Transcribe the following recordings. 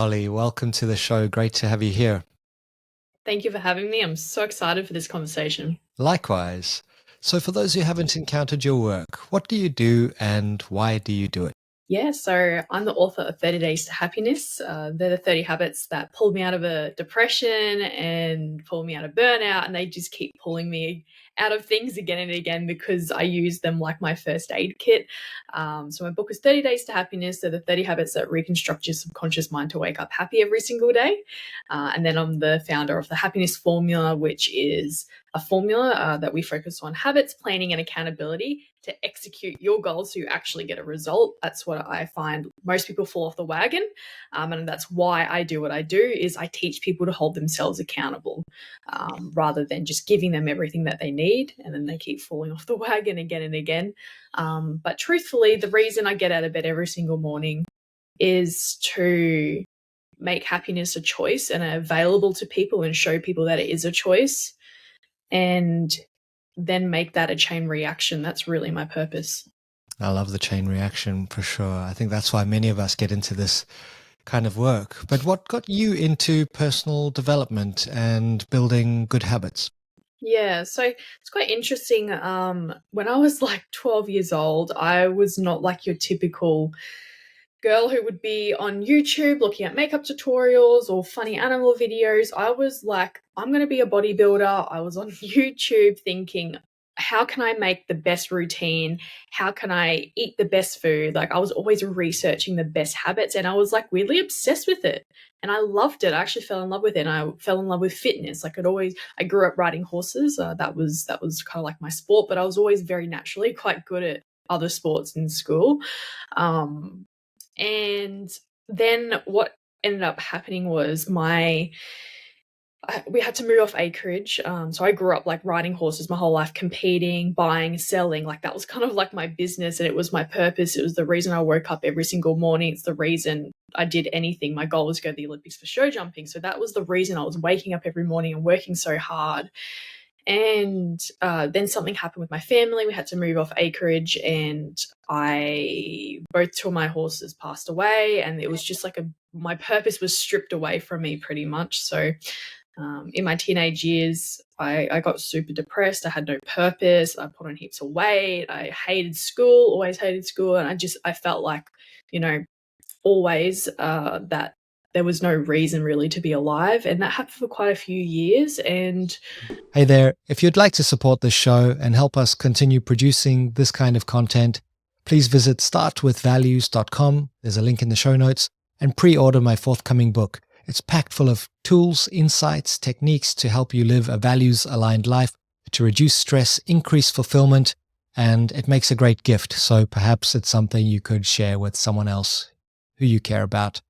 Holly, welcome to the show. Great to have you here. Thank you for having me. I'm so excited for this conversation. Likewise. So, for those who haven't encountered your work, what do you do and why do you do it? Yeah, so I'm the author of 30 Days to Happiness. They're the 30 habits that pulled me out of a depression and pulled me out of burnout, and they just keep pulling me out of things again and again because I use them like my first aid kit. So my book is 30 Days to Happiness. They're the 30 habits that reconstruct your subconscious mind to wake up happy every single day. And then I'm the founder of the Happiness Formula, which is a formula that we focus on habits, planning, and accountability to execute your goals so you actually get a result. That's what I find most people fall off the wagon. And that's why I do what I do is I teach people to hold themselves accountable rather than just giving them everything that they need and then they keep falling off the wagon again and again. But truthfully, the reason I get out of bed every single morning is to make happiness a choice and available to people and show people that it is a choice and then make that a chain reaction. That's really my purpose. I love the chain reaction for sure. I think that's why many of us get into this kind of work. But what got you into personal development and building good habits? Yeah, so it's quite interesting. When I was like 12 years old, I was not like your typical girl who would be on YouTube looking at makeup tutorials or funny animal videos. I was like, I'm going to be a bodybuilder. I was on YouTube thinking, how can I make the best routine? How can I eat the best food? Like, I was always researching the best habits and I was like weirdly obsessed with it. And I loved it. I actually fell in love with it. And I fell in love with fitness. Like, I grew up riding horses. That was kind of like my sport, but I was always very naturally quite good at other sports in school. Um, and then what ended up happening was we had to move off acreage. So I grew up like riding horses my whole life, competing, buying, selling. Like that was kind of like my business and it was my purpose. It was the reason I woke up every single morning. It's the reason I did anything. My goal was to go to the Olympics for show jumping. So that was the reason I was waking up every morning and working so hard. And then something happened with my family. We had to move off acreage, and both two of my horses passed away, and it was just like my purpose was stripped away from me pretty much. So in my teenage years, I got super depressed. I had no purpose. I put on heaps of weight. I hated school, always hated school, and I felt like, always that there was no reason really to be alive. And that happened for quite a few years. And Hey there, if you'd like to support this show and help us continue producing this kind of content, please visit startwithvalues.com. There's a link in the show notes and pre-order my forthcoming book. It's packed full of tools, insights, techniques to help you live a values-aligned life, to reduce stress, increase fulfillment, and it makes a great gift. So perhaps it's something you could share with someone else who you care about.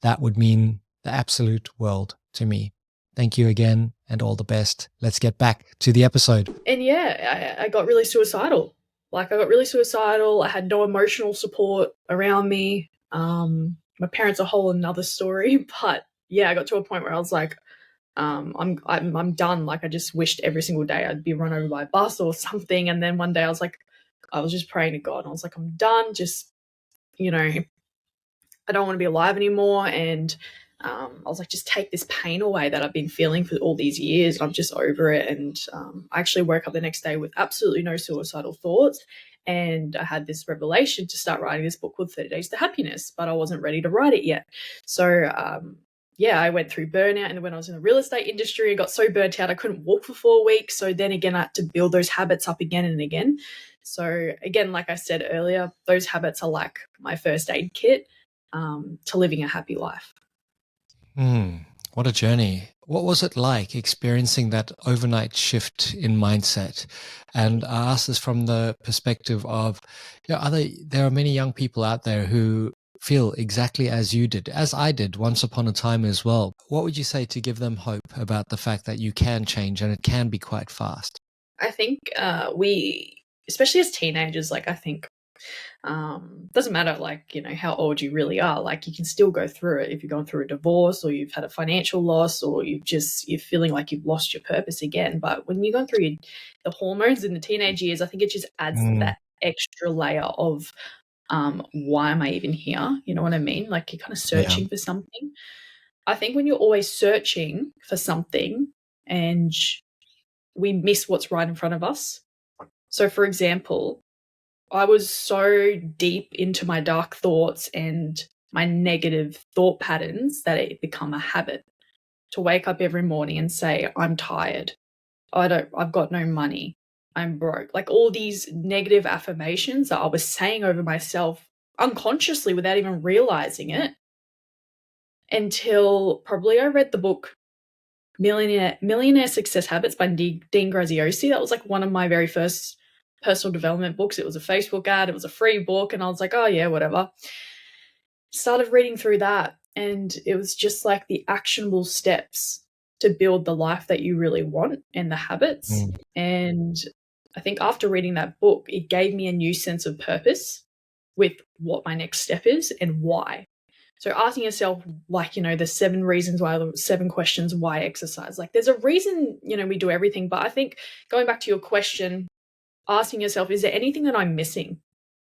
That would mean the absolute world to me. Thank you again and all the best. Let's get back to the episode. And yeah, I got really suicidal. Like I got really suicidal. I had no emotional support around me. My parents are a whole another story, but yeah, I got to a point where I was like, I'm done. Like I just wished every single day I'd be run over by a bus or something. And then one day I was just praying to God. And I was like, I'm done. Just, I don't want to be alive anymore. And I was like, just take this pain away that I've been feeling for all these years. I'm just over it. And I actually woke up the next day with absolutely no suicidal thoughts. And I had this revelation to start writing this book called 30 Days to Happiness, but I wasn't ready to write it yet. So, I went through burnout. And when I was in the real estate industry, I got so burnt out, I couldn't walk for 4 weeks. So then again, I had to build those habits up again and again. So again, like I said earlier, those habits are like my first aid kit to living a happy life. What a journey. What was it like experiencing that overnight shift in mindset? And I ask this from the perspective of, there are many young people out there who feel exactly as you did, as I did once upon a time as well. What would you say to give them hope about the fact that you can change and it can be quite fast? I think especially as teenagers, like I think doesn't matter how old you really are, like you can still go through it if you're going through a divorce or you've had a financial loss or you're feeling like you've lost your purpose again. But when you're going through the hormones in the teenage years, I think it just adds that extra layer of why am I even here? You know what I mean? Like you're kind of Yeah. searching for something. I think when you're always searching for something and we miss what's right in front of us. So, for example, I was so deep into my dark thoughts and my negative thought patterns that it become a habit to wake up every morning and say, I'm tired. I've got no money. I'm broke. Like all these negative affirmations that I was saying over myself unconsciously without even realizing it until probably I read the book Millionaire Success Habits by Dean Graziosi. That was like one of my very first personal development books. It was a Facebook ad. It was a free book. And I was like, oh yeah, whatever. Started reading through that. And it was just like the actionable steps to build the life that you really want and the habits. And I think after reading that book, it gave me a new sense of purpose with what my next step is and why. So asking yourself, like, you know, the 7 reasons why, the 7 questions why exercise. Like there's a reason, you know, we do everything. But I think going back to your question, asking yourself, is there anything that I'm missing?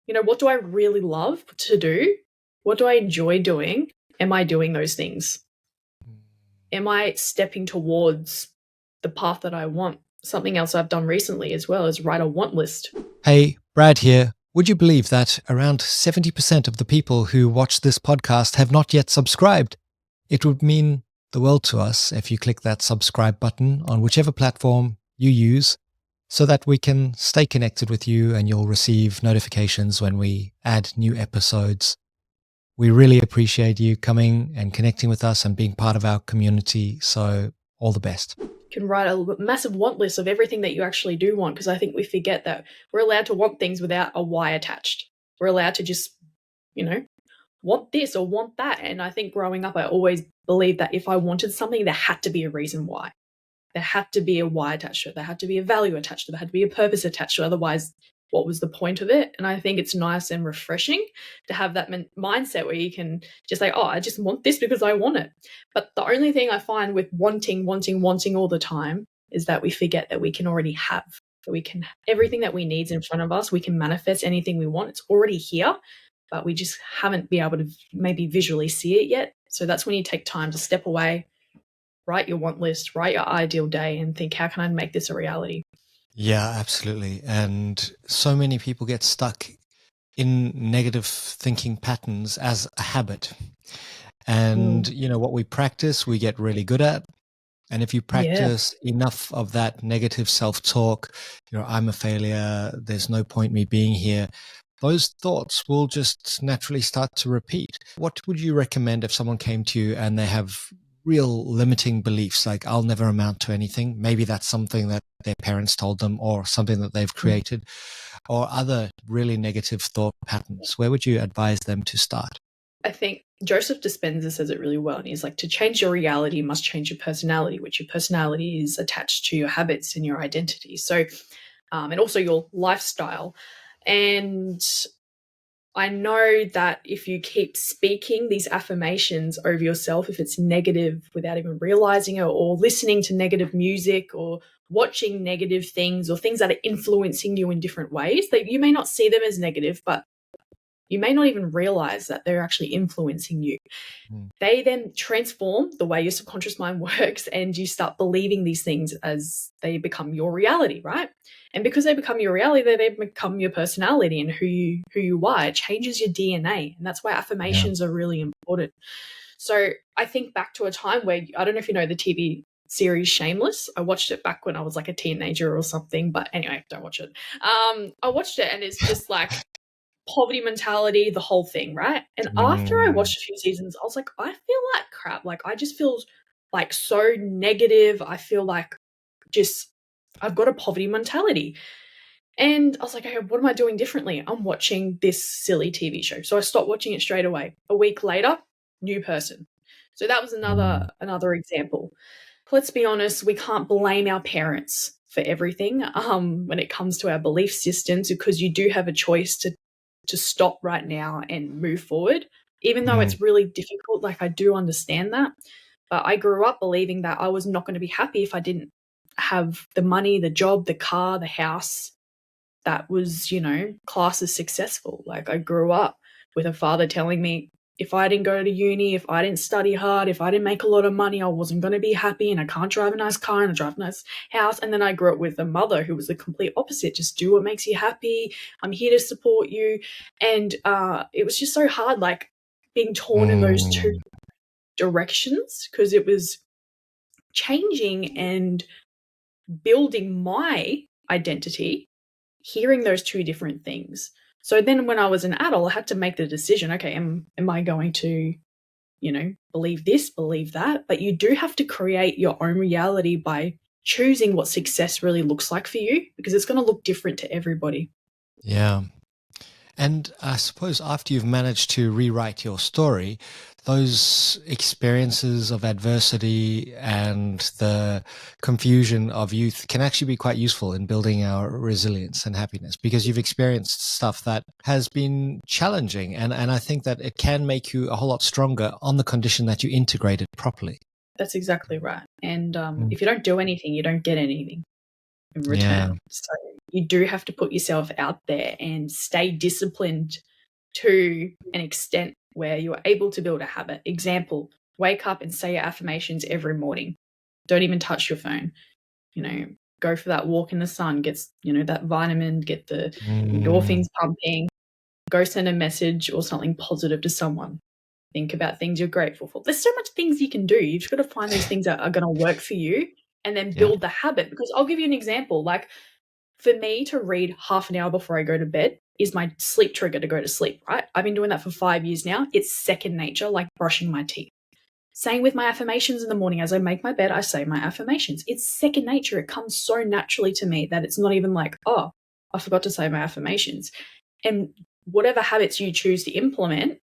You know, what do I really love to do? What do I enjoy doing? Am I doing those things? Am I stepping towards the path that I want? Something else I've done recently as well is write a want list. Hey, Brad here. Would you believe that around 70% of the people who watch this podcast have not yet subscribed? It would mean the world to us if you click that subscribe button on whichever platform you use so that we can stay connected with you and you'll receive notifications when we add new episodes. We really appreciate you coming and connecting with us and being part of our community. So all the best. Can write a massive want list of everything that you actually do want, because I think we forget that we're allowed to want things without a why attached. We're allowed to just, you know, want this or want that. And I think growing up, I always believed that if I wanted something, there had to be a reason why. There had to be a why attached to it. There had to be a value attached to it. There had to be a purpose attached to it. Otherwise, what was the point of it? And I think it's nice and refreshing to have that mindset where you can just say, oh, I just want this because I want it. But the only thing I find with wanting all the time is that we forget that we can already have, that we can, everything that we need is in front of us. We can manifest anything we want. It's already here, but we just haven't been able to maybe visually see it yet. So that's when you take time to step away, write your want list, write your ideal day and think, how can I make this a reality? Yeah, absolutely. And so many people get stuck in negative thinking patterns as a habit. And, you know, what we practice, we get really good at. And if you practice enough of that negative self-talk, you know, I'm a failure, there's no point me being here, those thoughts will just naturally start to repeat. What would you recommend if someone came to you and they have real limiting beliefs, like I'll never amount to anything? Maybe that's something that their parents told them or something that they've created, or other really negative thought patterns. Where would you advise them to start? I think Joseph Dispenza says it really well. And he's like, to change your reality, you must change your personality, which your personality is attached to your habits and your identity. So, and also your lifestyle. And I know that if you keep speaking these affirmations over yourself, if it's negative without even realizing it, or listening to negative music, or watching negative things, or things that are influencing you in different ways, that you may not see them as negative, but you may not even realize that they're actually influencing you. They then transform the way your subconscious mind works, and you start believing these things as they become your reality, right? And because they become your reality, they become your personality and who you are. It changes your DNA, and that's why affirmations are really important. So I think back to a time where, I don't know if you know the TV series Shameless. I watched it back when I was like a teenager or something, but anyway, don't watch it. I watched it, and it's just like poverty mentality, the whole thing, right? And after I watched a few seasons, I was like, I feel like crap. Like I just feel like so negative. I feel like just I've got a poverty mentality. And I was like, okay, what am I doing differently? I'm watching this silly TV show. So I stopped watching it straight away. A week later, new person. So that was another example. Let's be honest, we can't blame our parents for everything when it comes to our belief systems, because you do have a choice to stop right now and move forward, even though it's really difficult. Like I do understand that, but I grew up believing that I was not going to be happy if I didn't have the money, the job, the car, the house, that was, classed as successful. Like, I grew up with a father telling me if I didn't go to uni, if I didn't study hard, if I didn't make a lot of money, I wasn't going to be happy, and I can't drive a nice car and I drive a nice house. And then I grew up with a mother who was the complete opposite. Just do what makes you happy. I'm here to support you. And it was just so hard, like being torn in those two directions, because it was changing and building my identity, hearing those two different things. So then when I was an adult, I had to make the decision, okay, am I going to, believe this, believe that? But you do have to create your own reality by choosing what success really looks like for you, because it's going to look different to everybody. Yeah. And I suppose after you've managed to rewrite your story, those experiences of adversity and the confusion of youth can actually be quite useful in building our resilience and happiness, because you've experienced stuff that has been challenging. And I think that it can make you a whole lot stronger on the condition that you integrate it properly. That's exactly right. And if you don't do anything, you don't get anything in return. Yeah. So you do have to put yourself out there and stay disciplined to an extent where you're able to build a habit. Example, wake up and say your affirmations every morning. Don't even touch your phone. Go for that walk in the sun, get, that vitamin, get the endorphins pumping, go send a message or something positive to someone. Think about things you're grateful for. There's so much things you can do. You've just got to find those things that are going to work for you and then build the habit. Because I'll give you an example. Like, for me to read half an hour before I go to bed is my sleep trigger to go to sleep, right? I've been doing that for 5 years now. It's second nature, like brushing my teeth. Same with my affirmations in the morning. As I make my bed, I say my affirmations. It's second nature. It comes so naturally to me that it's not even like, oh, I forgot to say my affirmations. And whatever habits you choose to implement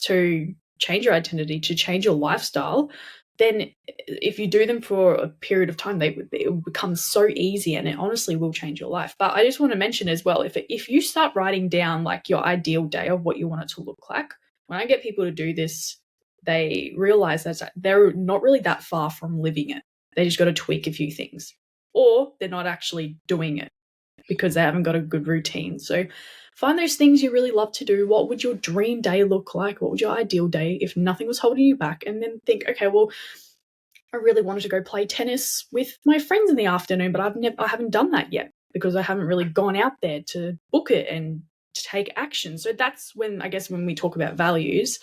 to change your identity, to change your lifestyle, then if you do them for a period of time, it will become so easy, and it honestly will change your life. But I just want to mention as well, if you start writing down like your ideal day of what you want it to look like, when I get people to do this, they realize that they're not really that far from living it. They just got to tweak a few things, or they're not actually doing it because they haven't got a good routine. So find those things you really love to do. What would your dream day look like? What would your ideal day if nothing was holding you back? And then think, okay, well, I really wanted to go play tennis with my friends in the afternoon, but I haven't done that yet because I haven't really gone out there to book it and to take action. So that's when, I guess, when we talk about values,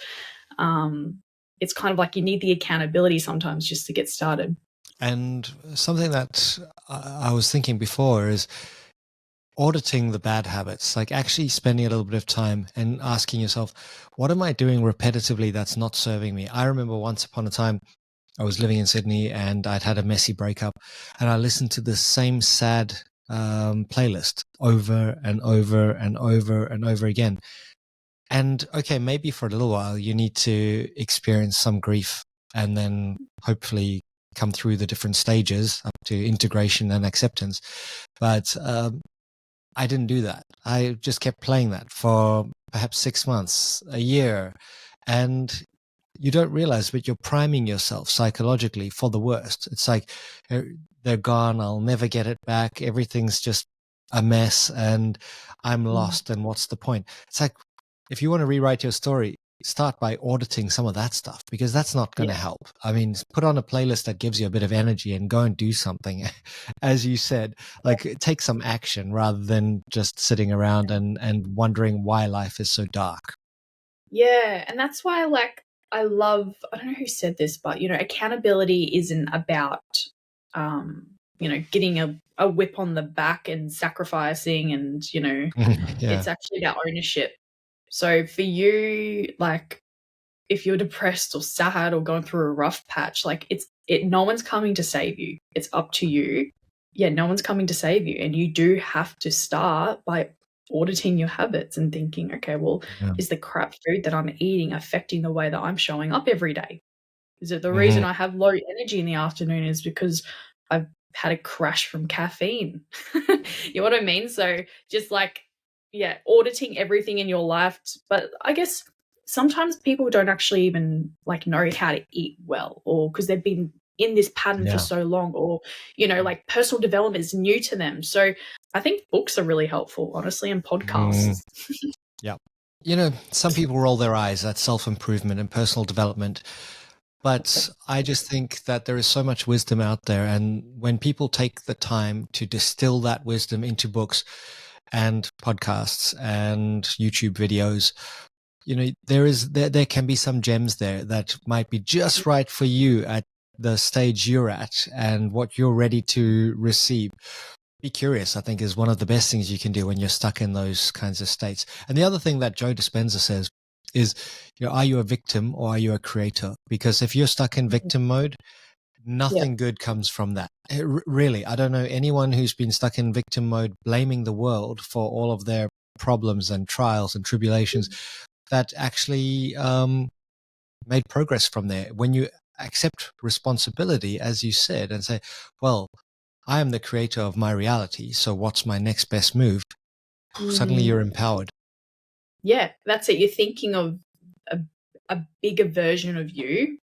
it's kind of like you need the accountability sometimes just to get started. And something that I was thinking before is auditing the bad habits, like actually spending a little bit of time and asking yourself, what am I doing repetitively that's not serving me? I remember once upon a time, I was living in Sydney and I'd had a messy breakup, and I listened to the same sad playlist over and over and over and over again. And okay, maybe for a little while you need to experience some grief and then hopefully come through the different stages up to integration and acceptance. But I didn't do that. I just kept playing that for perhaps 6 months, a year. And you don't realize, but you're priming yourself psychologically for the worst. It's like, they're gone. I'll never get it back. Everything's just a mess and I'm lost. And what's the point? It's like, if you want to rewrite your story, start by auditing some of that stuff, because that's not going to help. I mean, put on a playlist that gives you a bit of energy and go and do something. As you said, like take some action rather than just sitting around and wondering why life is so dark. Yeah. And that's why, like, I don't know who said this, but, accountability isn't about, getting a whip on the back and sacrificing and, it's actually about ownership. So for you, like, if you're depressed or sad or going through a rough patch, like no one's coming to save you. It's up to you. Yeah, no one's coming to save you. And you do have to start by auditing your habits and thinking, okay, well, is the crap food that I'm eating affecting the way that I'm showing up every day? Is it the reason I have low energy in the afternoon is because I've had a crash from caffeine? You know what I mean? So just like, yeah, auditing everything in your life. But I guess sometimes people don't actually even like know how to eat well, or because they've been in this pattern for so long, or, like personal development is new to them. So I think books are really helpful, honestly, and podcasts. Yeah. Some people roll their eyes at self-improvement and personal development, but I just think that there is so much wisdom out there. And when people take the time to distill that wisdom into books and podcasts and YouTube videos, there can be some gems there that might be just right for you at the stage you're at and what you're ready to receive. Be curious, I think, is one of the best things you can do when you're stuck in those kinds of states. And the other thing that Joe Dispenza says is, are you a victim or are you a creator? Because if you're stuck in victim mode, nothing good comes from that. Really, I don't know anyone who's been stuck in victim mode, blaming the world for all of their problems and trials and tribulations, that actually made progress from there. When you accept responsibility, as you said, and say, well, I am the creator of my reality, so what's my next best move? Suddenly you're empowered. Yeah, that's it. You're thinking of a bigger version of you,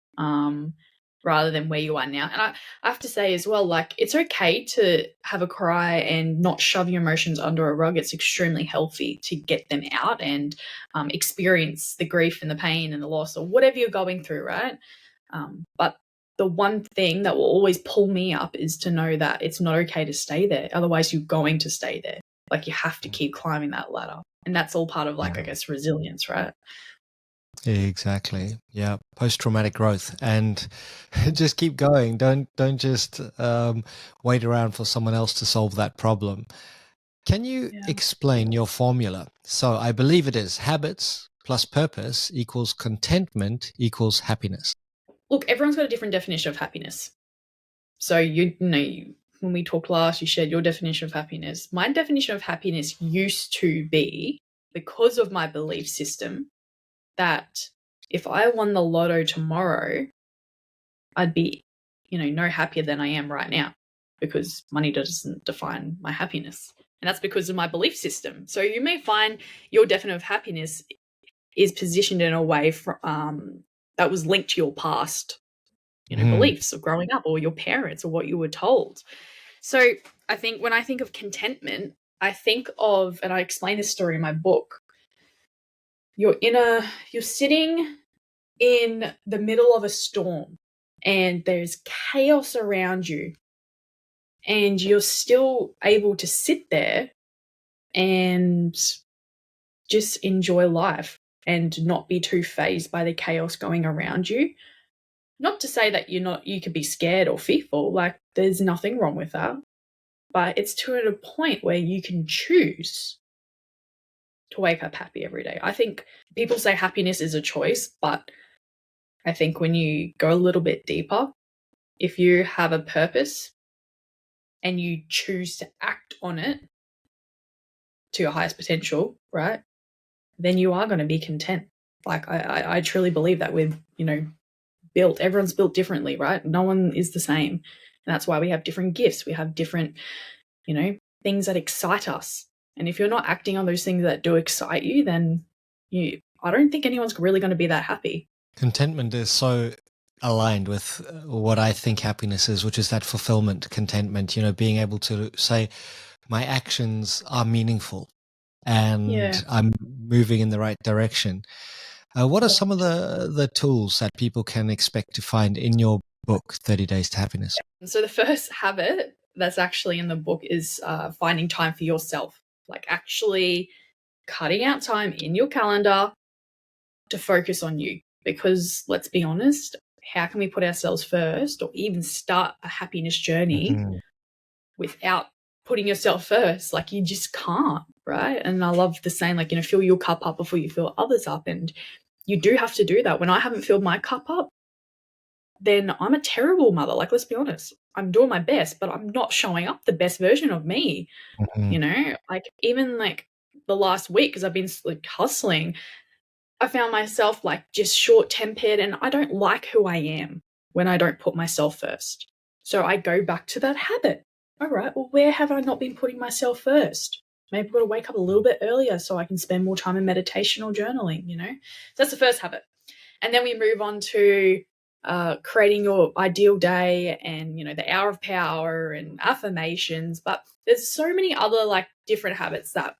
rather than where you are now. And I have to say as well, like, it's okay to have a cry and not shove your emotions under a rug. It's extremely healthy to get them out and experience the grief and the pain and the loss or whatever you're going through, right? But the one thing that will always pull me up is to know that it's not okay to stay there. Otherwise, you're going to stay there. Like, you have to keep climbing that ladder. And that's all part of, like, I guess, resilience, right? Exactly. Yeah. Post-traumatic growth, and just keep going. Don't just wait around for someone else to solve that problem. Can you explain your formula? So I believe it is habits plus purpose equals contentment equals happiness. Look, everyone's got a different definition of happiness. So, when we talked last, you shared your definition of happiness. My definition of happiness used to be, because of my belief system, that if I won the lotto tomorrow, I'd be, no happier than I am right now, because money doesn't define my happiness. And that's because of my belief system. So you may find your definition of happiness is positioned in a way that was linked to your past, beliefs of growing up, or your parents, or what you were told. So I think when I think of contentment, I think of, and I explain this story in my book, you're sitting in the middle of a storm and there's chaos around you, and you're still able to sit there and just enjoy life and not be too fazed by the chaos going around you. Not to say that you could be scared or fearful, like, there's nothing wrong with that. But it's to a point where you can choose to wake up happy every day. I think people say happiness is a choice, but I think when you go a little bit deeper, if you have a purpose and you choose to act on it to your highest potential, right, then you are going to be content. Like, I truly believe that everyone's built differently, right? No one is the same. And that's why we have different gifts. We have different, things that excite us. And if you're not acting on those things that do excite you, then I don't think anyone's really going to be that happy. Contentment is so aligned with what I think happiness is, which is that fulfillment, contentment, being able to say my actions are meaningful and I'm moving in the right direction. What are some of the tools that people can expect to find in your book, 30 Days to Happiness? So the first habit that's actually in the book is finding time for yourself, like actually cutting out time in your calendar to focus on you. Because let's be honest, how can we put ourselves first or even start a happiness journey without putting yourself first? Like, you just can't, right? And I love the saying, like, fill your cup up before you fill others up. And you do have to do that. When I haven't filled my cup up, then I'm a terrible mother. Like, let's be honest. I'm doing my best, but I'm not showing up the best version of me. Like, even like the last week, because I've been like hustling, I found myself like just short-tempered, and I don't like who I am when I don't put myself first. So I go back to that habit. All right, well, where have I not been putting myself first? Maybe I've got to wake up a little bit earlier so I can spend more time in meditation or journaling, So that's the first habit. And then we move on to creating your ideal day and, the hour of power and affirmations. But there's so many other like different habits that,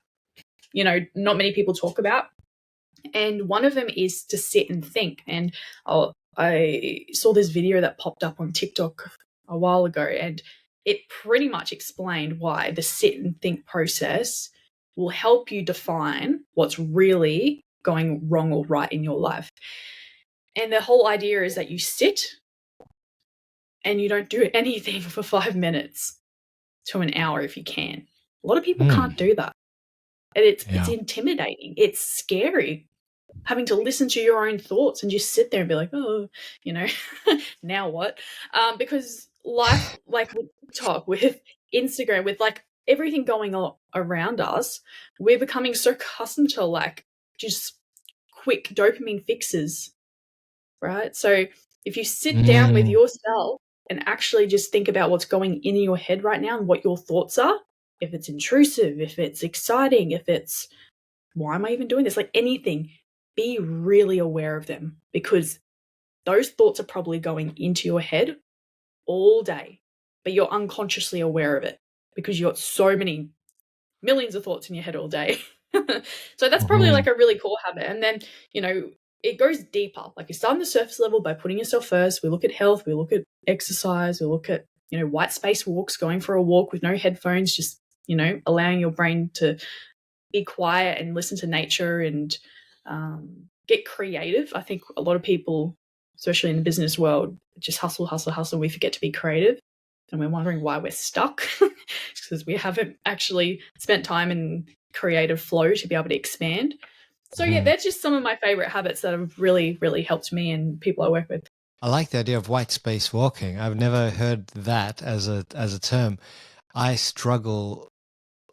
not many people talk about. And one of them is to sit and think. And I saw this video that popped up on TikTok a while ago, and it pretty much explained why the sit and think process will help you define what's really going wrong or right in your life. And the whole idea is that you sit and you don't do anything for 5 minutes to an hour if you can. A lot of people can't do that. And it's intimidating. It's scary having to listen to your own thoughts and just sit there and be like, oh, now what? Because life, like with TikTok, with Instagram, with like everything going on around us, we're becoming so accustomed to like just quick dopamine fixes, right? So if you sit down with yourself and actually just think about what's going in your head right now and what your thoughts are, if it's intrusive, if it's exciting, if it's, why am I even doing this? Like anything, be really aware of them, because those thoughts are probably going into your head all day, but you're unconsciously aware of it because you got so many millions of thoughts in your head all day. So that's probably like a really cool habit. And then, it goes deeper. Like you start on the surface level by putting yourself first. We look at health, we look at exercise, we look at, white space walks, going for a walk with no headphones, just, allowing your brain to be quiet and listen to nature and get creative. I think a lot of people, especially in the business world, just hustle, hustle, hustle. We forget to be creative, and we're wondering why we're stuck because we haven't actually spent time in creative flow to be able to expand. So yeah, that's just some of my favorite habits that have really, really helped me and people I work with. I like the idea of white space walking. I've never heard that as a term. I struggle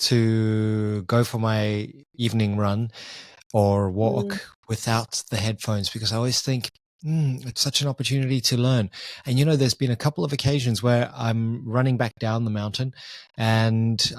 to go for my evening run or walk without the headphones because I always think, it's such an opportunity to learn. And, there's been a couple of occasions where I'm running back down the mountain and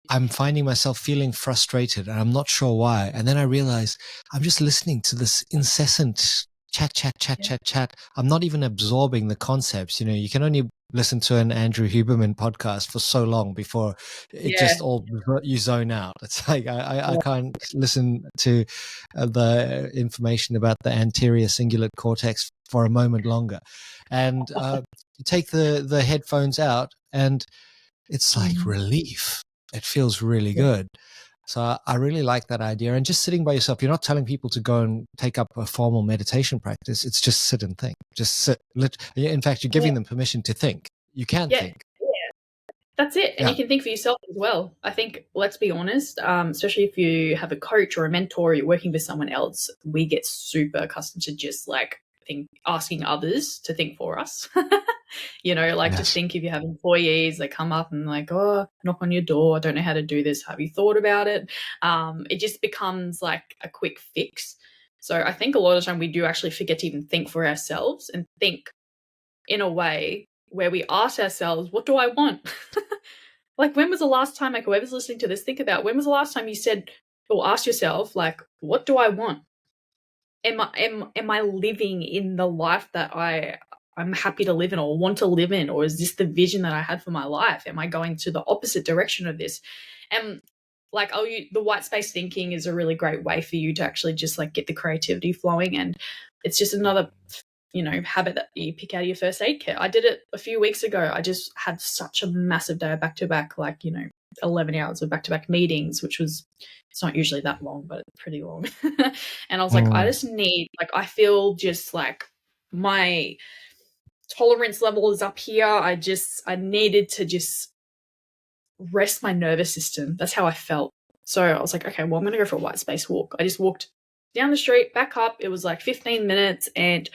I'm finding myself feeling frustrated and I'm not sure why. And then I realize I'm just listening to this incessant chat. I'm not even absorbing the concepts. You can only listen to an Andrew Huberman podcast for so long before it just all, you zone out. It's like I can't listen to the information about the anterior cingulate cortex for a moment longer. And you take the headphones out and it's like relief. It feels really good. So I really like that idea. And just sitting by yourself, you're not telling people to go and take up a formal meditation practice. It's just sit and think. Just sit. In fact, you're giving them permission to think. You can think. Yeah. That's it. And you can think for yourself as well. I think, let's be honest, especially if you have a coach or a mentor, or you're working with someone else, we get super accustomed to just like asking others to think for us. Just think if you have employees, they come up and like, oh, knock on your door. I don't know how to do this. Have you thought about it? It just becomes like a quick fix. So I think a lot of the time we do actually forget to even think for ourselves and think in a way where we ask ourselves, what do I want? Like, when was the last time, like whoever's listening to this, think about when was the last time you said or asked yourself, like, what do I want? Am I living in the life that I'm happy to live in or want to live in? Or is this the vision that I had for my life? Am I going to the opposite direction of this? And like, the white space thinking is a really great way for you to actually just like get the creativity flowing. And it's just another, habit that you pick out of your first aid kit. I did it a few weeks ago. I just had such a massive day of back-to-back, 11 hours of back-to-back meetings, which was, it's not usually that long, but it's pretty long. And I was like, I just need, I feel just like my tolerance level is up here. I needed to just rest my nervous system. That's how I felt. So I was like, okay, well, I'm going to go for a white space walk. I just walked down the street, back up. It was like 15 minutes and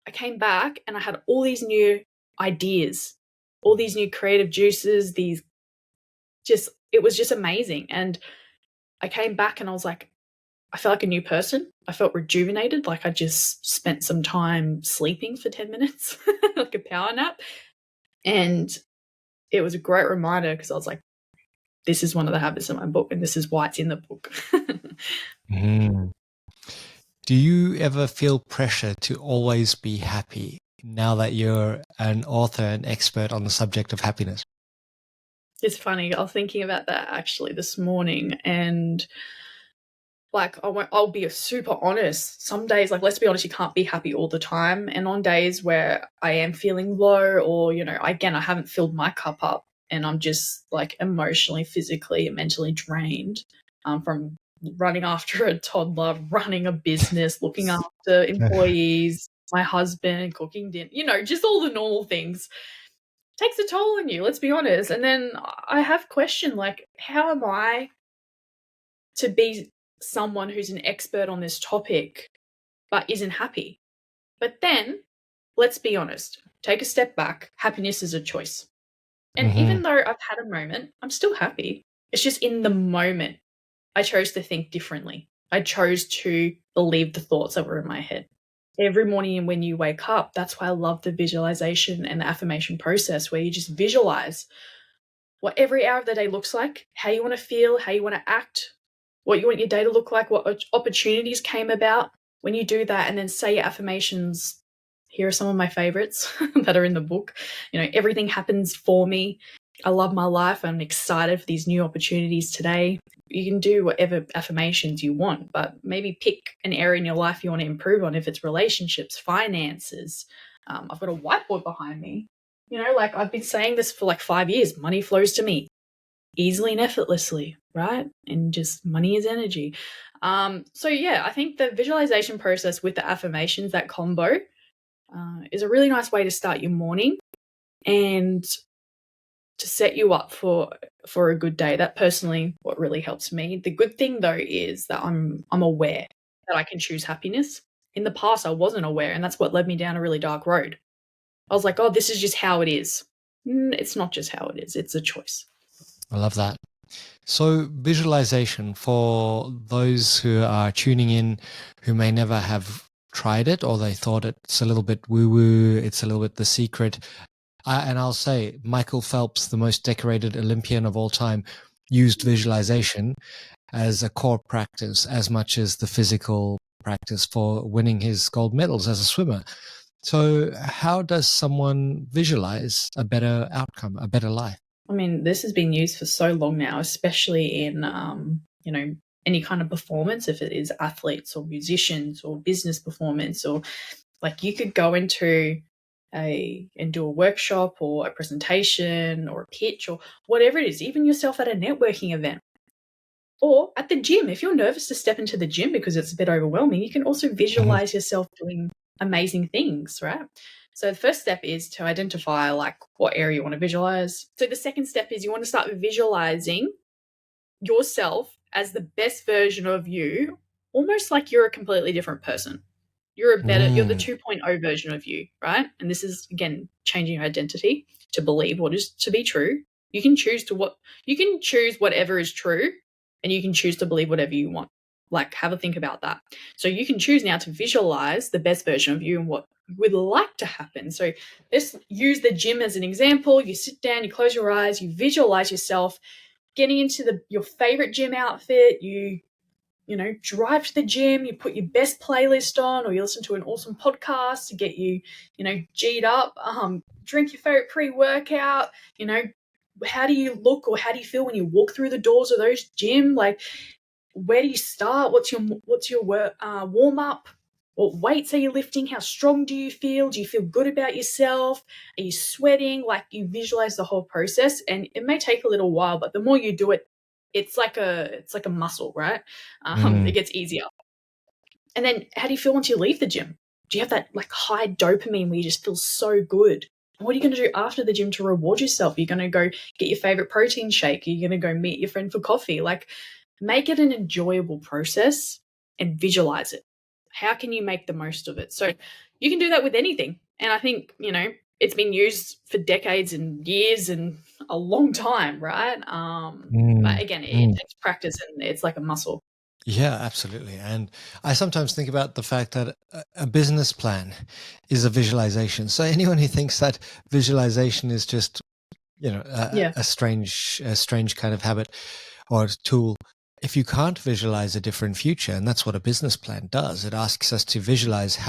I came back and I had all these new ideas, all these new creative juices, it was just amazing. And I came back and I was like, I felt like a new person. I felt rejuvenated. Like I just spent some time sleeping for 10 minutes, like a power nap. And it was a great reminder because I was like, this is one of the habits in my book and this is why it's in the book. Do Do you ever feel pressure to always be happy now that you're an author and expert on the subject of happiness? It's funny. I was thinking about that actually this morning, and like I'll be super honest. Some days, like let's be honest, you can't be happy all the time. And on days where I am feeling low, or again, I haven't filled my cup up, and I'm just like emotionally, physically, and mentally drained from running after a toddler, running a business, looking after employees, my husband, cooking dinner, just all the normal things. Takes a toll on you, let's be honest. And then I have questioned, like, how am I to be someone who's an expert on this topic but isn't happy? But then, let's be honest, take a step back. Happiness is a choice. And even though I've had a moment, I'm still happy. It's just in the moment, I chose to think differently. I chose to believe the thoughts that were in my head. Every morning when you wake up, that's why I love the visualization and the affirmation process, where you just visualize what every hour of the day looks like, how you want to feel, how you want to act, what you want your day to look like, what opportunities came about when you do that, and then say your affirmations. Here are some of my favorites that are in the book. Everything happens for me. I love my life. I'm excited for these new opportunities today. You can do whatever affirmations you want, but maybe pick an area in your life you want to improve on. If it's relationships, finances. I've got a whiteboard behind me. Like I've been saying this for like 5 years. Money flows to me easily and effortlessly, right? And just money is energy. So yeah, I think the visualization process with the affirmations, that combo, is a really nice way to start your morning and to set you up for a good day. That personally what really helps me. The good thing though is that I'm aware that I can choose happiness. In the past I wasn't aware, and that's what led me down a really dark road. I was like, oh, this is just how it is. It's not just how it is. It's a choice. I love that. So visualization, for those who are tuning in who may never have tried it, or they thought it's a little bit woo-woo, it's a little bit The Secret. And I'll say Michael Phelps, the most decorated Olympian of all time, used visualization as a core practice as much as the physical practice for winning his gold medals as a swimmer. So how does someone visualize a better outcome, a better life? I mean, this has been used for so long now, especially in, any kind of performance, if it is athletes or musicians or business performance, or like you could go into and do a workshop or a presentation or a pitch or whatever it is, even yourself at a networking event or at the gym. If you're nervous to step into the gym because it's a bit overwhelming, you can also visualize yourself doing amazing things, right? So the first step is to identify like what area you want to visualize. So the second step is you want to start visualizing yourself as the best version of you, almost like you're a completely different person. You're you're the 2.0 version of you, right? And this is again changing your identity to believe what is to be true. You can choose whatever is true, and you can choose to believe whatever you want. Like, have a think about that. So you can choose now to visualize the best version of you and what you would like to happen. So let's use the gym as an example. You sit down, you close your eyes, you visualize yourself getting into your favorite gym outfit. You drive to the gym, you put your best playlist on, or you listen to an awesome podcast to get you, G'd up, drink your favorite pre-workout, how do you look or how do you feel when you walk through the doors of those gym? Like, where do you start? What's your warm up? What weights are you lifting? How strong do you feel? Do you feel good about yourself? Are you sweating? Like, you visualize the whole process, and it may take a little while, but the more you do it, it's like a muscle, right? It gets easier. And then how do you feel once you leave the gym? Do you have that like high dopamine where you just feel so good? And what are you going to do after the gym to reward yourself? You're going to go get your favorite protein shake. You're going to go meet your friend for coffee. Like, make it an enjoyable process and visualize it. How can you make the most of it? So you can do that with anything. And I think, it's been used for decades and years and a long time, right? But again, it takes practice and it's like a muscle. Yeah, absolutely. And I sometimes think about the fact that a business plan is a visualization. So anyone who thinks that visualization is just, a strange kind of habit or tool, if you can't visualize a different future, and that's what a business plan does, it asks us to visualize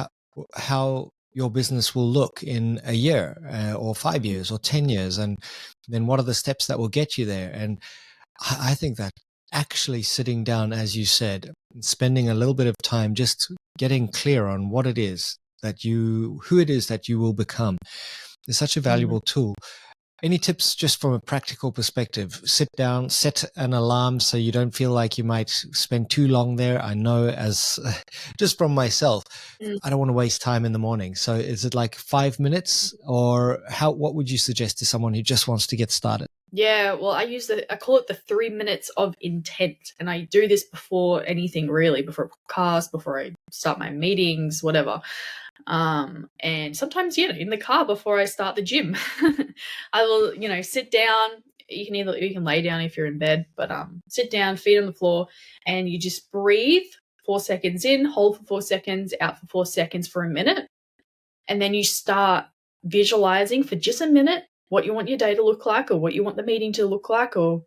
how your business will look in a year or 5 years or 10 years. And then what are the steps that will get you there? And I think that actually sitting down, as you said, spending a little bit of time just getting clear on what it is who it is that you will become is such a valuable tool. Any tips just from a practical perspective? Sit down, set an alarm so you don't feel like you might spend too long there. I know just from myself, I don't want to waste time in the morning. So is it like 5 minutes, or what would you suggest to someone who just wants to get started? Yeah, well, I call it the 3 minutes of intent. And I do this before anything really, before a podcast, before I start my meetings, whatever. And sometimes, in the car before I start the gym, I will, sit down. You can lay down if you're in bed, but sit down, feet on the floor, and you just breathe 4 seconds in, hold for 4 seconds, out for 4 seconds for a minute. And then you start visualizing for just a minute what you want your day to look like, or what you want the meeting to look like, or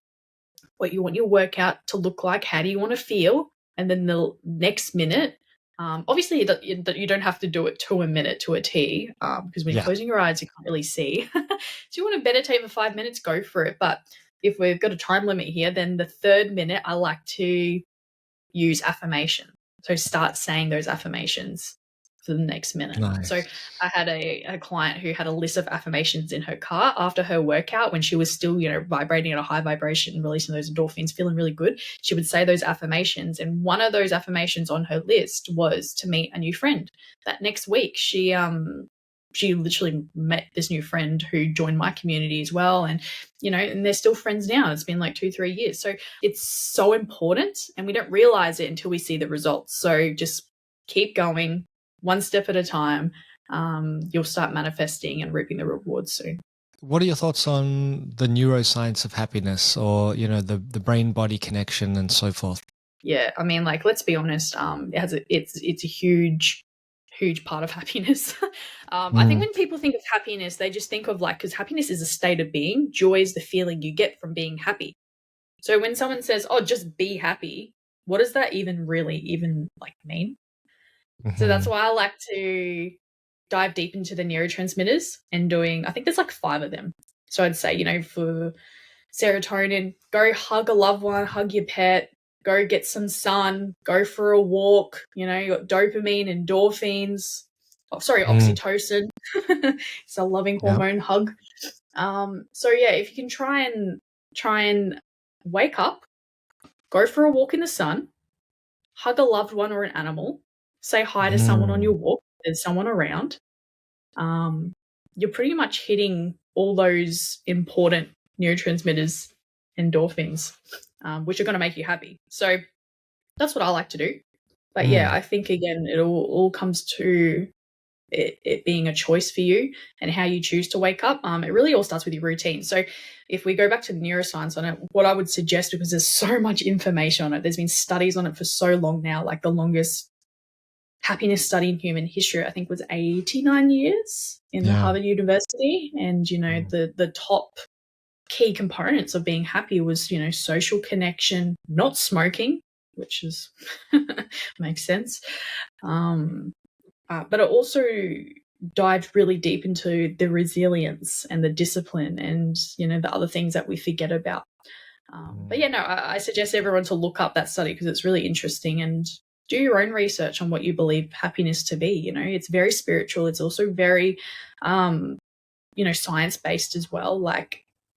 what you want your workout to look like. How do you want to feel? And then the next minute, obviously you don't have to do it to a minute to a T, because when you're closing your eyes, you can't really see. So you want to meditate for 5 minutes, go for it. But if we've got a time limit here, then the third minute, I like to use affirmation. So start saying those affirmations for the next minute. Nice. So I had a client who had a list of affirmations in her car after her workout, when she was still, vibrating at a high vibration, releasing those endorphins, feeling really good. She would say those affirmations. And one of those affirmations on her list was to meet a new friend. That next week, she literally met this new friend who joined my community as well. And, and they're still friends now. It's been like 2-3 years. So it's so important, and we don't realize it until we see the results. So just keep going, one step at a time. You'll start manifesting and reaping the rewards soon. What are your thoughts on the neuroscience of happiness, or, the brain-body connection and so forth? Yeah, I mean, let's be honest. It's a huge part of happiness. I think when people think of happiness, they just think of because happiness is a state of being. Joy is the feeling you get from being happy. So when someone says, "Oh, just be happy," what does that even mean? So that's why I like to dive deep into the neurotransmitters and I think there's 5 of them. So I'd say, for serotonin, go hug a loved one, hug your pet, go get some sun, go for a walk. You got dopamine, endorphins, oxytocin. It's a loving hormone hug. So yeah, if you can try and wake up, go for a walk in the sun, hug a loved one or an animal, say hi to someone on your walk, there's someone around, you're pretty much hitting all those important neurotransmitters, endorphins, which are going to make you happy. So that's what I like to do. But yeah, I think, again, it all comes to it being a choice for you and how you choose to wake up. It really all starts with your routine. So if we go back to the neuroscience on it, what I would suggest, because there's so much information on it, there's been studies on it for so long now, the longest happiness study in human history, I think, was 89 years in Harvard University. And, the top key components of being happy was, social connection, not smoking, which is makes sense. But it also dived really deep into the resilience and the discipline and, the other things that we forget about. But yeah, no, I suggest everyone to look up that study because it's really interesting, and do your own research on what you believe happiness to be. It's very spiritual. It's also very, science-based as well.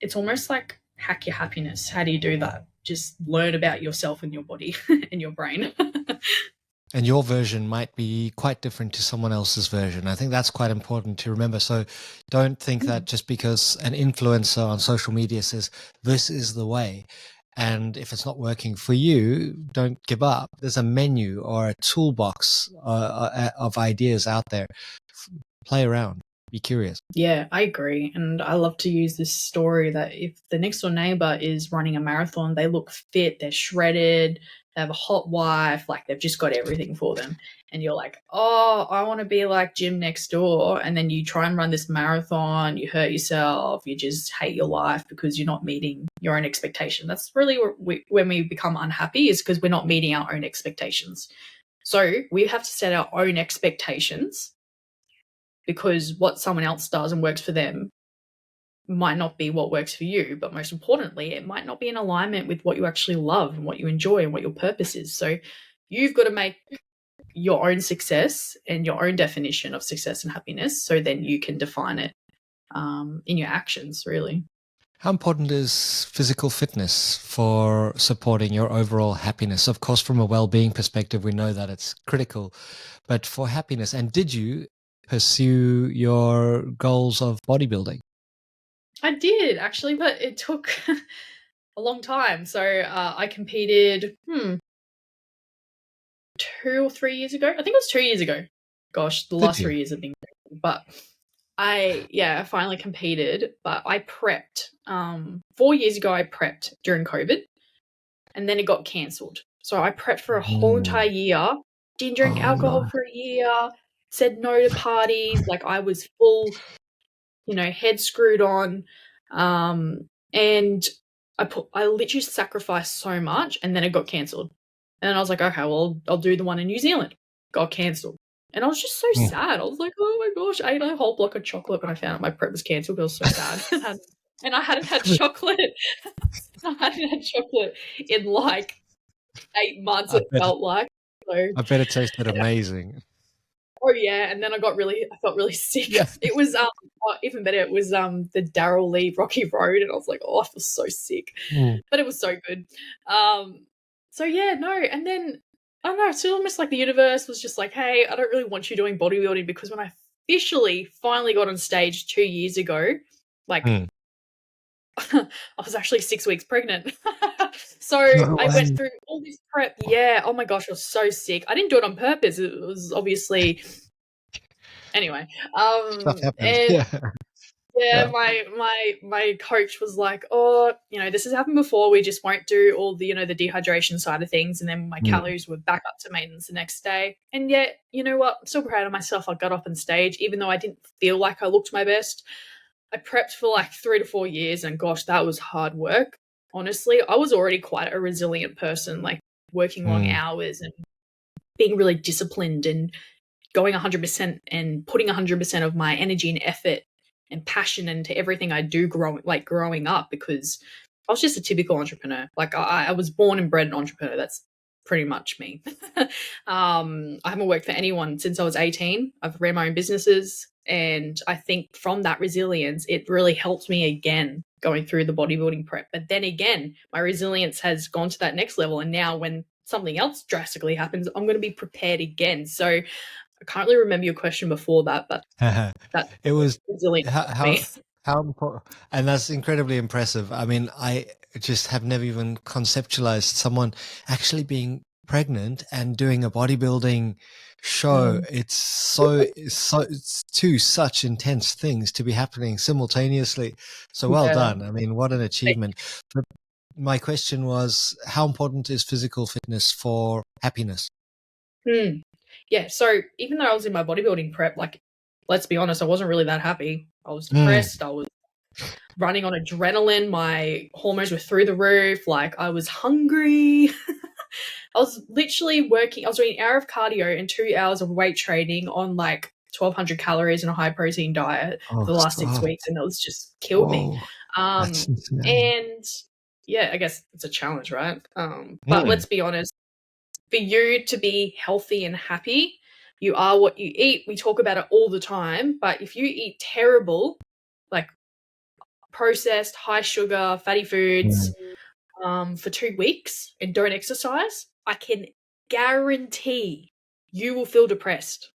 It's almost like hack your happiness. How do you do that? Just learn about yourself and your body and your brain. And your version might be quite different to someone else's version. I think that's quite important to remember. So don't think that just because an influencer on social media says, this is the way, and if it's not working for you, don't give up. There's a menu or a toolbox of ideas out there. Play around. Be curious. Yeah, I agree. And I love to use this story that if the next door neighbor is running a marathon, they look fit, they're shredded, they have a hot wife, like they've just got everything for them. And you're like, oh, I want to be like Jim next door. And then you try and run this marathon, you hurt yourself, you just hate your life because you're not meeting your own expectation. That's really when we become unhappy, is because we're not meeting our own expectations. So we have to set our own expectations, because what someone else does and works for them might not be what works for you. But most importantly, it might not be in alignment with what you actually love and what you enjoy and what your purpose is. So you've got to make your own success and your own definition of success and happiness, so then you can define it in your actions, really. How important is physical fitness for supporting your overall happiness? Of course, from a well-being perspective, we know that it's critical, but for happiness, and did you pursue your goals of bodybuilding? I did, actually, but it took a long time. So I competed 2 or 3 years ago. I think it was 2 years ago. Gosh, the last 3 years have been crazy. But I finally competed, but I prepped. 4 years ago, I prepped during COVID, and then it got cancelled. So I prepped for a whole entire year, didn't drink alcohol for a year, said no to parties. Like, I was full, head screwed on. And I literally sacrificed so much, and then it got cancelled. And I was like, okay, well, I'll do the one in New Zealand. Got cancelled. And I was just so sad. I was like, oh my gosh, I ate a whole block of chocolate when I found out my prep was cancelled. I was so sad. And I hadn't had chocolate. I hadn't had chocolate in like 8 months, it felt like. So, I bet it tasted amazing. Oh yeah, and then I felt really sick. Yeah. It was even better. It was the Daryl Lee Rocky Road, and I was like, oh, I feel so sick, but it was so good. So yeah, no, and then I don't know. It's almost like the universe was just like, hey, I don't really want you doing bodybuilding, because when I finally got on stage 2 years ago, like I was actually 6 weeks pregnant. So I went through all this prep. Yeah. Oh my gosh, I was so sick. I didn't do it on purpose. It was obviously anyway. Stuff happens. And Yeah. my coach was like, oh, this has happened before. We just won't do all the, the dehydration side of things. And then my calories were back up to maintenance the next day. And yet, you know what? I'm still proud of myself. I got up on stage, even though I didn't feel like I looked my best. I prepped for like 3 to 4 years, and gosh, that was hard work. Honestly, I was already quite a resilient person, like working long hours and being really disciplined and going 100% and putting 100% of my energy and effort and passion into everything I do growing up, because I was just a typical entrepreneur. Like I was born and bred an entrepreneur. That's pretty much me. I haven't worked for anyone since I was 18. I've ran my own businesses. And I think from that resilience, it really helped me again going through the bodybuilding prep. But then again, my resilience has gone to that next level. And now when something else drastically happens, I'm going to be prepared again. So I can't really remember your question before that, but that it was resilient. how important, and that's incredibly impressive. I mean, I just have never even conceptualized someone actually being pregnant and doing a bodybuilding show. It's two such intense things to be happening simultaneously. So well done. I mean, what an achievement. But my question was, how important is physical fitness for happiness? Yeah, so even though I was in my bodybuilding prep, like, let's be honest, I wasn't really that happy. I was depressed. I was running on adrenaline. My hormones were through the roof. Like, I was hungry. I was literally working. I was doing an hour of cardio and 2 hours of weight training on like 1,200 calories and a high protein diet for the last 6 weeks, and it was just killed me. And yeah, I guess it's a challenge, right? But let's be honest. For you to be healthy and happy, you are what you eat. We talk about it all the time, but if you eat terrible, like processed, high sugar, fatty foods, for 2 weeks and don't exercise, I can guarantee you will feel depressed.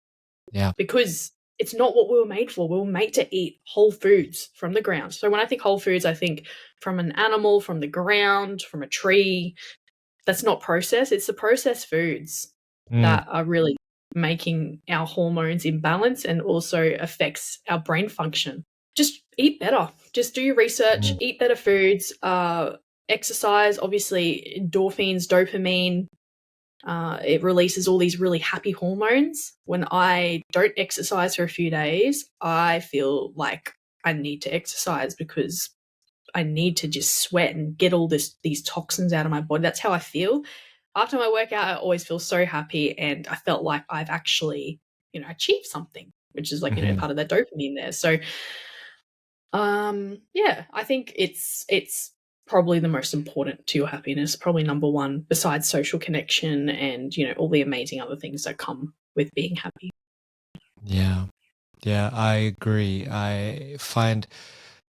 Yeah. Because it's not what we were made for. We were made to eat whole foods from the ground. So when I think whole foods, I think from an animal, from the ground, from a tree. That's not processed. It's the processed foods that are really making our hormones imbalance and also affects our brain function. Just eat better. Just do your research, eat better foods, exercise, obviously endorphins, dopamine, It releases all these really happy hormones. When I don't exercise for a few days, I feel like I need to exercise because I need to just sweat and get all these toxins out of my body. That's how I feel. After my workout, I always feel so happy, and I felt like I've actually, achieved something, which is like, Mhm. part of that dopamine there. So, yeah, I think it's probably the most important to your happiness, probably number one, besides social connection and, all the amazing other things that come with being happy. Yeah. Yeah, I agree. I find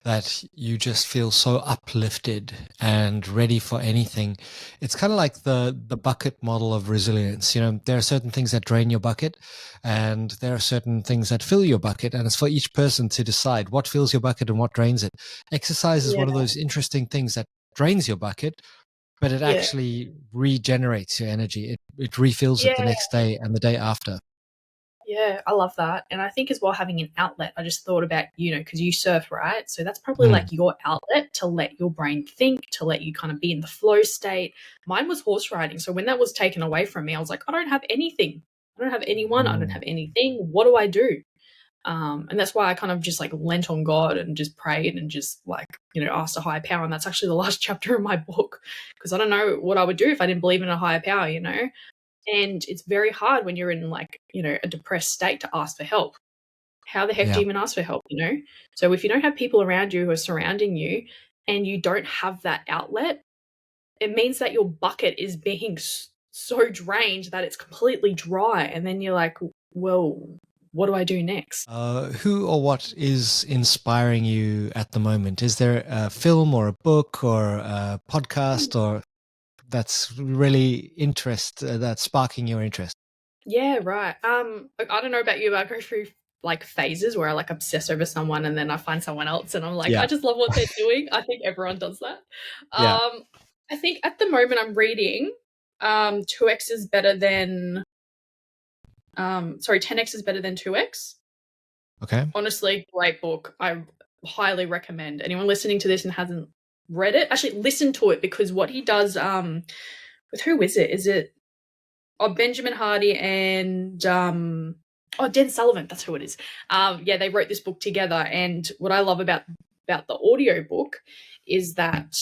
that you just feel so uplifted and ready for anything. It's kind of like the bucket model of resilience. There are certain things that drain your bucket, and there are certain things that fill your bucket, and it's for each person to decide what fills your bucket and what drains it. Exercise is Yeah, one of those interesting things that drains your bucket, but it yeah, actually regenerates your energy. It refills it the yeah. next day and the day after. Yeah, I love that. And I think as well, having an outlet, I just thought about, because you surf, right? So that's probably Mm. like your outlet to let your brain think, to let you kind of be in the flow state. Mine was horse riding. So when that was taken away from me, I was like, I don't have anything. I don't have anyone. I don't Mm. have anything. What do I do? And that's why I kind of just like lent on God and just prayed and just like, asked a higher power. And that's actually the last chapter of my book, because I don't know what I would do if I didn't believe in a higher power. And it's very hard when you're in like, a depressed state to ask for help. How the heck do Yeah. you even ask for help? So if you don't have people around you who are surrounding you and you don't have that outlet, it means that your bucket is being so drained that it's completely dry. And then you're like, well, what do I do next? Who or what is inspiring you at the moment? Is there a film or a book or a podcast or that's really that's sparking your interest? Yeah, right. Like, I don't know about you, but I go through like phases where I like obsess over someone and then I find someone else and I'm like, I Yeah, just love what they're doing. I think everyone does that. yeah. I think at the moment I'm reading 2x is better than 10x is better than 2x. Okay. Honestly, great book. I highly recommend anyone listening to this and hasn't read it, actually listen to it, because what he does with who is it? Is it Benjamin Hardy and Dan Sullivan, that's who it is. Yeah, they wrote this book together, and what I love about the audio book is that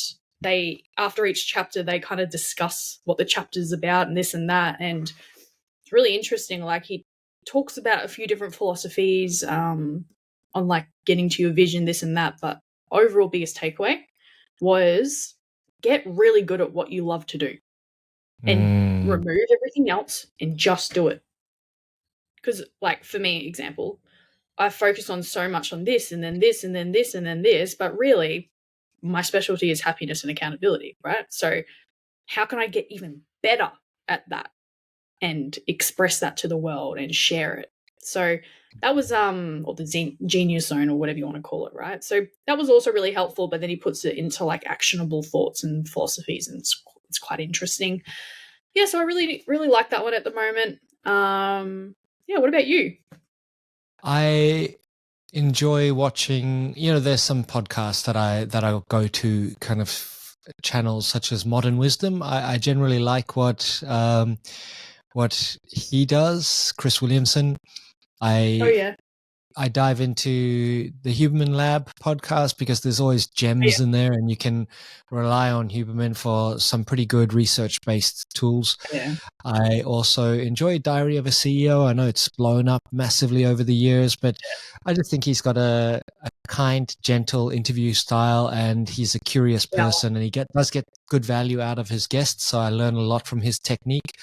they, after each chapter, they kind of discuss what the chapter's about and this and that, and it's really interesting. Like, he talks about a few different philosophies on like getting to your vision, this and that, but overall biggest takeaway was get really good at what you love to do and Mm, remove everything else and just do it. Because, like, for me, example, I focus on so much on this and then this and then this and then this, but really, my specialty is happiness and accountability, right? So, how can I get even better at that and express that to the world and share it? So, that was or the genius zone, or whatever you want to call it, right? So that was also really helpful, but then he puts it into like actionable thoughts and philosophies, and it's quite interesting. Yeah, so I really, really like that one at the moment. Yeah, what about you? I enjoy watching, there's some podcasts that I go to, kind of channels such as Modern Wisdom. I generally like what he does, Chris Williamson. Oh I yeah, I dive into the Huberman Lab podcast because there's always oh, yeah, gems in there, and you can rely on Huberman for some pretty good research-based tools. yeah, I also enjoy Diary of a CEO. I know it's blown up massively over the years, but I just think he's got a kind, gentle interview style, and he's a curious yeah, person, and he does get good value out of his guests. So I learn a lot from his technique.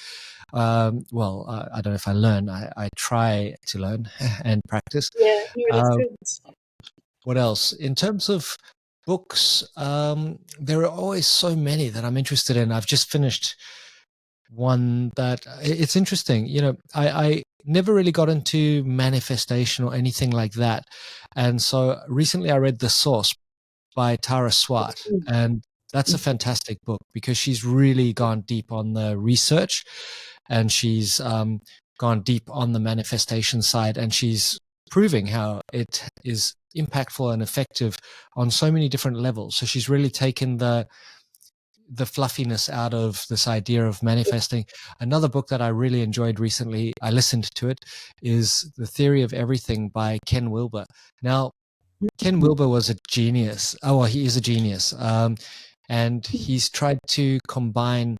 I don't know if I learn. I try to learn and practice. yeah. Yeah, that's Uh, good. what else? In terms of books, there are always so many that I'm interested in. I've just finished one that it's interesting. I never really got into manifestation or anything like that. And so recently I read The Source by Tara Swart, and that's a fantastic book because she's really gone deep on the research, and she's gone deep on the manifestation side, and she's proving how it is impactful and effective on so many different levels. So she's really taken the fluffiness out of this idea of manifesting. Another book that I really enjoyed recently, I listened to it, is The Theory of Everything by Ken Wilber. Now, Ken Wilber was a genius. Oh, well, he is a genius. And he's tried to combine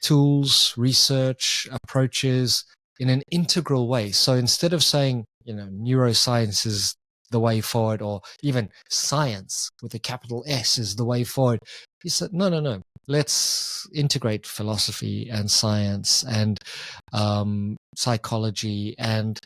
tools, research, approaches in an integral way. So instead of saying, neuroscience is the way forward, or even science with a capital S is the way forward, he said, no. Let's integrate philosophy and science and psychology and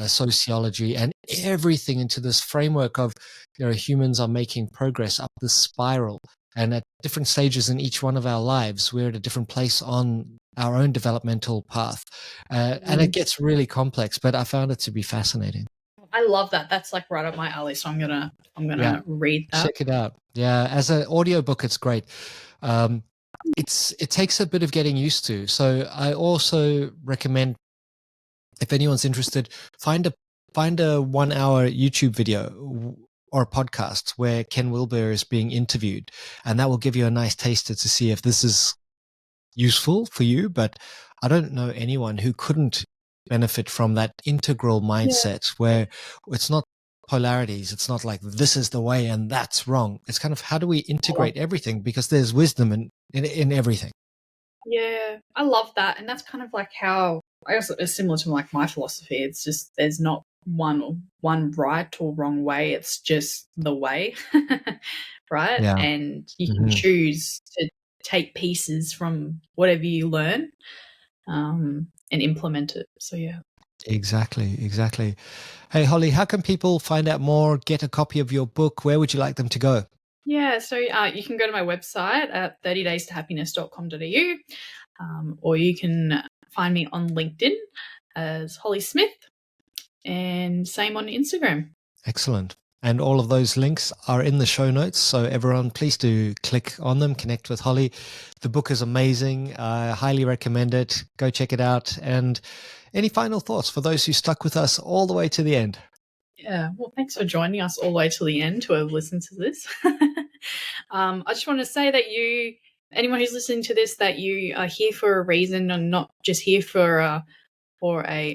sociology and everything into this framework of, humans are making progress up this spiral. And at different stages in each one of our lives, we're at a different place on our own developmental path. And it gets really complex, but I found it to be fascinating. I love that. That's like right up my alley. So I'm gonna read that. Check it out. Yeah, as an audiobook, it's great. It takes a bit of getting used to. So I also recommend, if anyone's interested, find a 1-hour YouTube video or a podcast where Ken Wilber is being interviewed, and that will give you a nice taster to see if this is useful for you. But I don't know anyone who couldn't benefit from that integral mindset where it's not polarities. It's not like this is the way and that's wrong. It's kind of, how do we integrate everything? Because there's wisdom in everything. Yeah, I love that. And that's kind of like how, I guess it's similar to like my philosophy. It's just, there's not one right or wrong way. It's just the way, right? Yeah. And you can choose to take pieces from whatever you learn and implement it. So yeah. Exactly. Hey, Holly, how can people find out more, get a copy of your book? Where would you like them to go? Yeah, so you can go to my website at 30daystohappiness.com.au, or you can find me on LinkedIn as Holly Smith, and same on Instagram. Excellent. And all of those links are in the show notes. So everyone, please do click on them, connect with Holly. The book is amazing. I highly recommend it. Go check it out. And any final thoughts for those who stuck with us all the way to the end? Yeah, well, thanks for joining us all the way to the end to have listened to this. I just want to say that anyone who's listening to this, that you are here for a reason and not just here for a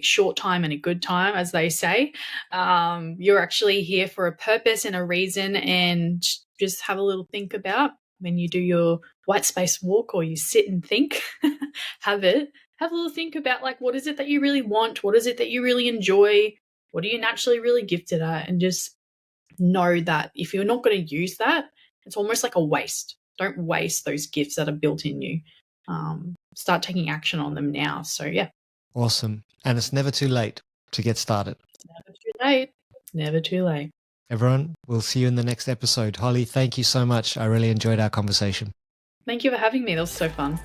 short time and a good time, as they say. You're actually here for a purpose and a reason, and just have a little think about when you do your white space walk or you sit and think, have a little think about, like, what is it that you really want? What is it that you really enjoy? What are you naturally really gifted at? And just know that if you're not going to use that, it's almost like a waste. Don't waste those gifts that are built in you. Start taking action on them now. So yeah. Awesome. And it's never too late to get started. Never too late. Never too late. Everyone, we'll see you in the next episode. Holly, thank you so much. I really enjoyed our conversation. Thank you for having me. That was so fun.